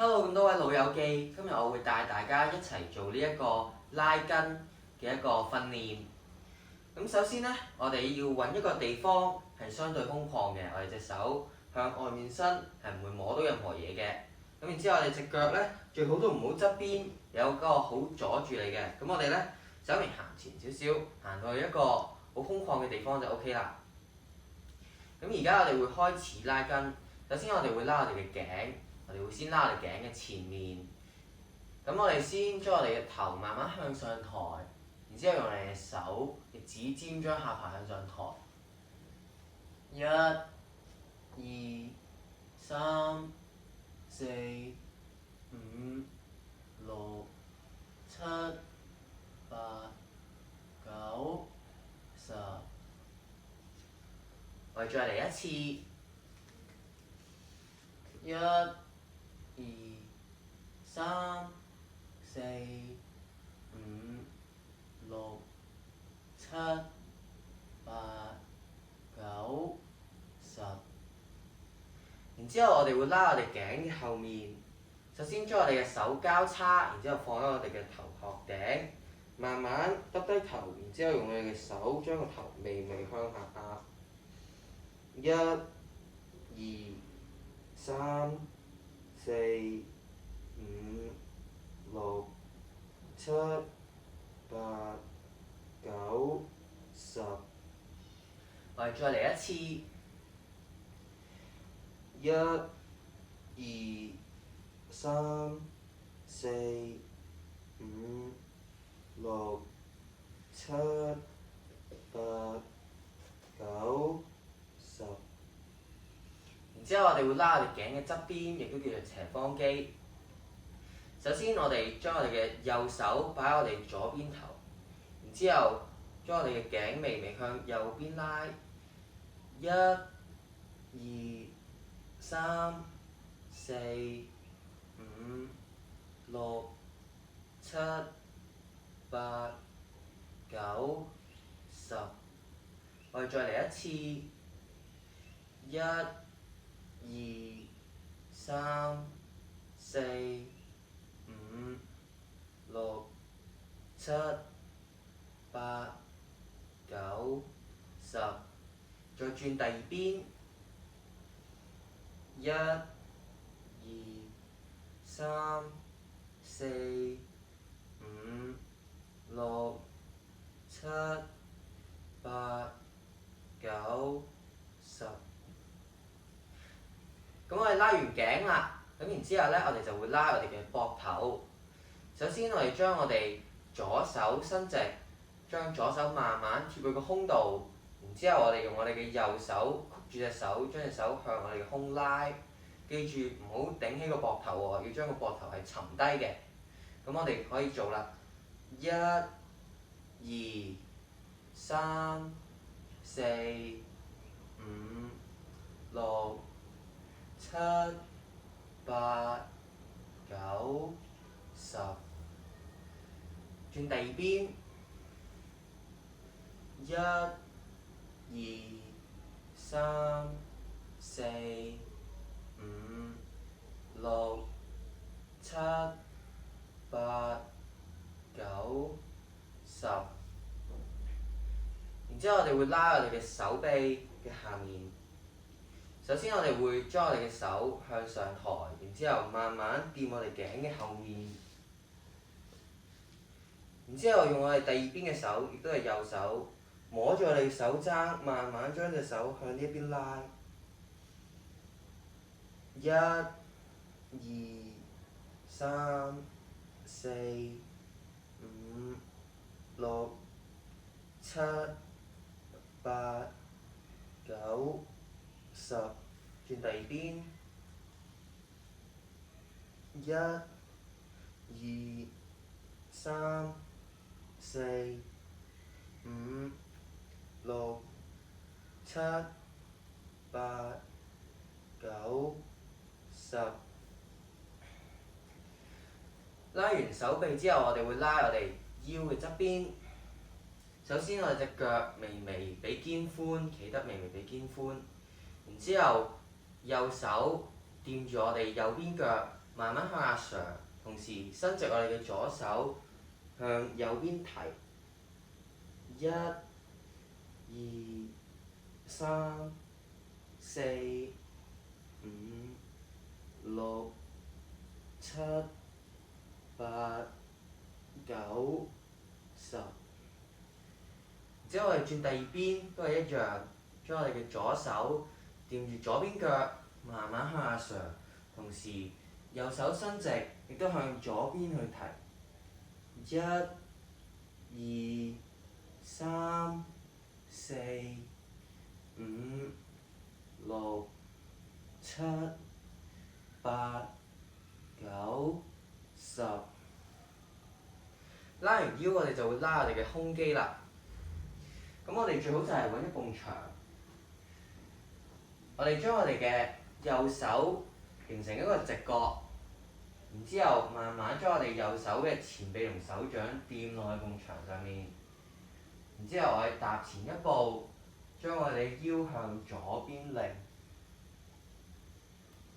Hello，咁多位老友記，今日我會帶大家一齊做呢一個拉筋嘅一個訓練。咁首先呢，我哋要揾一個地方係相對空曠嘅，我哋隻手向外面伸，係唔會摸到任何嘢嘅。咁然之後，我哋隻腳呢，最好都唔好側邊有嗰個好阻住你嘅。咁我哋呢，稍微行前少少，行到去一個好空曠嘅地方就 OK 啦。咁而家我哋會開始拉筋。首先我哋會拉我哋嘅頸。我哋會先拉我哋頸嘅前面，咁我哋先將我哋嘅頭慢慢向上抬，然之後用我哋嘅手嘅指尖將下巴向上抬。1、2、3、4、5、6、7、8、9、10。我哋再嚟一次。1、2、3、4、5、6、7、8、9、10。然之後我哋會拉我哋頸嘅後面，首先將我哋嘅手交叉，然之後放喺我哋嘅頭殼頂，慢慢耷低頭，然之後用我哋嘅手將個頭微微向下壓。1、2、3、4、5、6、7、8、9、10。我哋再嚟一次。1、2、3、4、5、6、7、8、9、10。然之後，我哋會拉我哋頸嘅側邊，亦都叫做斜方肌。首先，我哋將我哋嘅右手擺喺我哋左邊頭，然之後將我哋嘅頸微微向右邊拉。1、2、3、4、5、6、7、8、9、10。我哋再嚟一次。1、2、3、4、5、6、7、8、9、10。再轉第二邊。1、2、3、4、5、6、7、8、9、10。咁我哋拉完頸啦，咁然之後呢，我哋就會拉我哋嘅膊頭。首先，我哋將我哋左手伸直，將左手慢慢貼去個胸度，然之後我哋用我哋嘅右手曲住隻手，將隻手向我哋嘅胸拉。記住唔好頂起個膊頭喎，要將個膊頭係沉低嘅。咁我哋可以做啦。1、2、3、4、5、6、7、8、9、10。轉第二邊。1、2、3、4、5、6、7、8、9、10。然之後我哋會拉我哋嘅手臂嘅下面。首先我哋會將我哋嘅手向上抬，然之後慢慢掂我哋頸嘅後面。然之後用我哋第二邊嘅手，亦都係右手，摸住我哋手踭，慢慢將隻手向呢一邊拉。1、2、3、4、5、6、7、8、9、10。轉第二邊。1、2、3、4、5、6、7、8、9、10。拉完手臂之後，我哋會拉我哋腰嘅側邊。首先，我哋隻腳微微比肩寬，企得微微比肩寬。然之後，右手掂住我哋右邊腳，慢慢向下上，同時伸直我哋嘅左手向右邊提。1、2、3、4、5、6、7、8、9、10。之後我哋轉第二邊都係一樣，將我哋嘅左手掂住左邊腳，慢慢向下上，同時右手伸直，亦都向左邊去提。1、2、3、4、5、6、7、8、9、10。拉完腰，我哋就會拉我哋嘅胸肌啦。咁我哋最好就係揾一埲牆，我哋將我哋嘅右手形成一個直角，然之後慢慢將我哋右手嘅前臂同手掌掂落去埲牆上面，然之後我哋踏前一步，將我哋腰向左邊擰。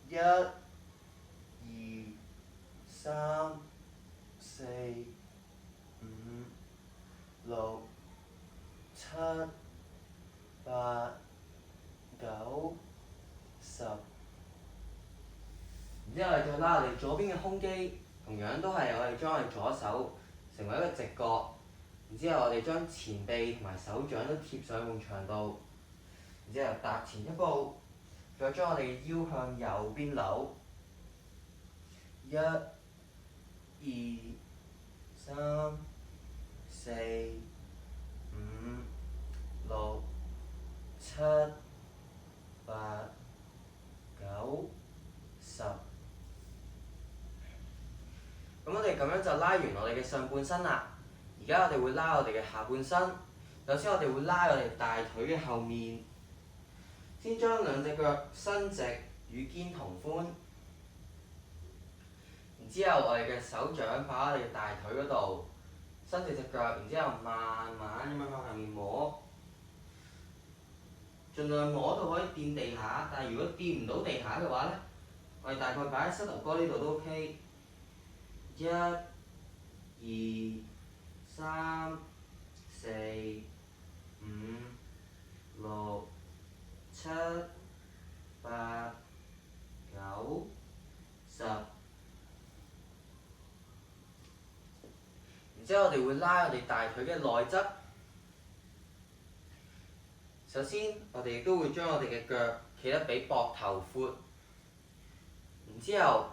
1、2、3、4、5、6、7、8、9、10。然之後我哋再拉我哋左邊嘅胸肌，同樣都係我哋將我哋左手成為一個直角，然之後我哋將前臂同埋手掌都貼上去埲牆度，然之後踏前一步，再將我哋嘅腰向右邊扭。1、2、3、4、5、6、7、8、9、10。咁我哋咁樣就拉完我哋嘅上半身啦。而家我哋會拉我哋嘅下半身。首先我哋會拉我哋大腿嘅後面，先將兩隻腳伸直與肩同寬。然之後我哋嘅手掌擺喺我哋嘅大腿嗰度，伸直隻腳，然之後慢慢咁樣向下面摸，盡量摸到可以掂地下，但係如果掂唔到地下嘅話咧，我哋大概擺喺膝頭哥呢度都 OK。1、2、3、4、5、6、7、8、9、10。然之後我哋會拉我哋大腿嘅內側。首先，我哋亦都會將我哋嘅腳企得比膊頭闊。然之後，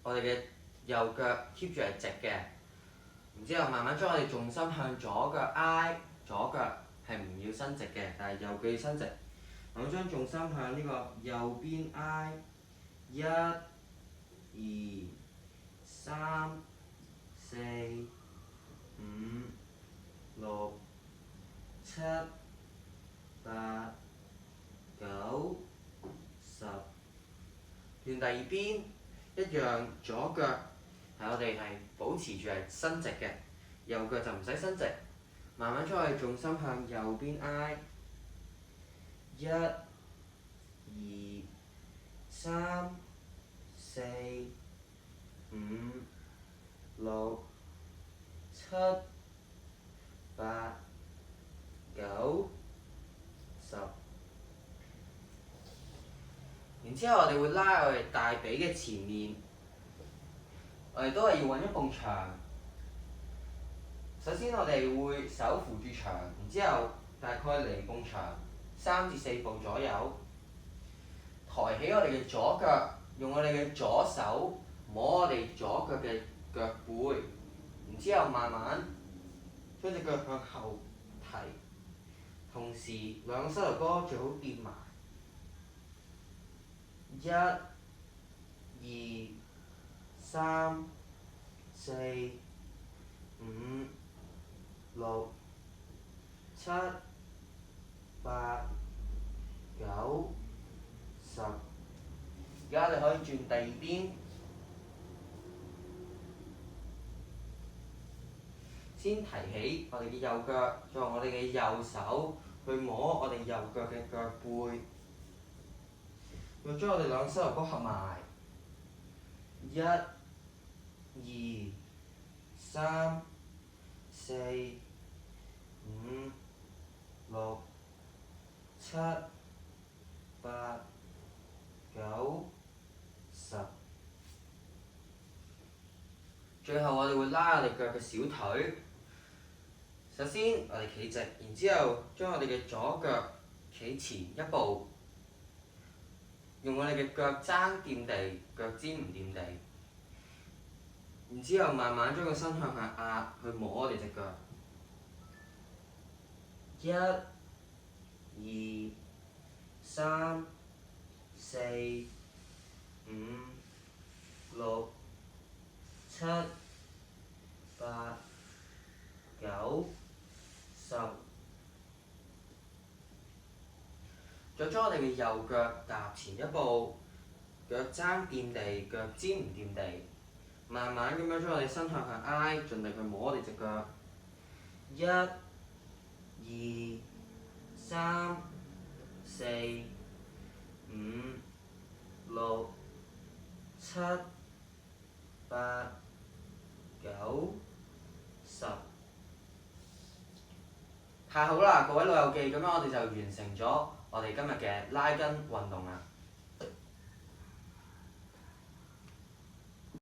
我哋嘅右腳 keep 住係直嘅。然之後慢慢將我哋重心向左腳挨，左腳係唔要伸直嘅，但係右腳要伸直。慢慢將重心向呢個右邊挨。1、2、3、4、5、6、7、8、9、10。轉第二邊一樣，左腳係我哋係保持住係伸直嘅，右腳就唔使伸直。慢慢將我哋重心向右邊挨。1、2、3、4、5、6、7、8、9、10。然之後我哋會拉我哋大髀嘅前面，我哋都係要揾一埲牆。首先我哋會手扶住牆，然之後大概離埲牆3至4步左右，抬起我哋嘅左腳，用我哋嘅左手摸我哋左腳嘅腳背，然之後慢慢將隻腳向後提，同時兩個膝頭哥最好掂埋。1、2、3、4、5、6、7、8、9、10。而家你可以轉第二邊，先提起我哋嘅右腳，再用我哋嘅右手去摸我哋右腳嘅腳背。要將我哋兩個膝頭哥合埋。1、2、3、4、5、6、7、8、9、10。最後我哋會拉我哋腳嘅小腿。首先我哋企直，然之後將我哋嘅左腳企前一步，用我哋嘅腳踭掂地，腳尖唔掂地。然之後慢慢將個身向下壓，去摸我哋隻腳。1、2、3、4、5、6、7、8、9、10。再將我哋嘅右腳踏前一步，腳踭掂地，腳尖唔掂地。慢慢咁樣將我哋身向下挨，盡力去摸我哋隻腳。1、2、3、4、5、6、7、8、9、10。太好啦，各位老友記，咁樣我哋就完成咗我哋今日嘅拉筋運動啦。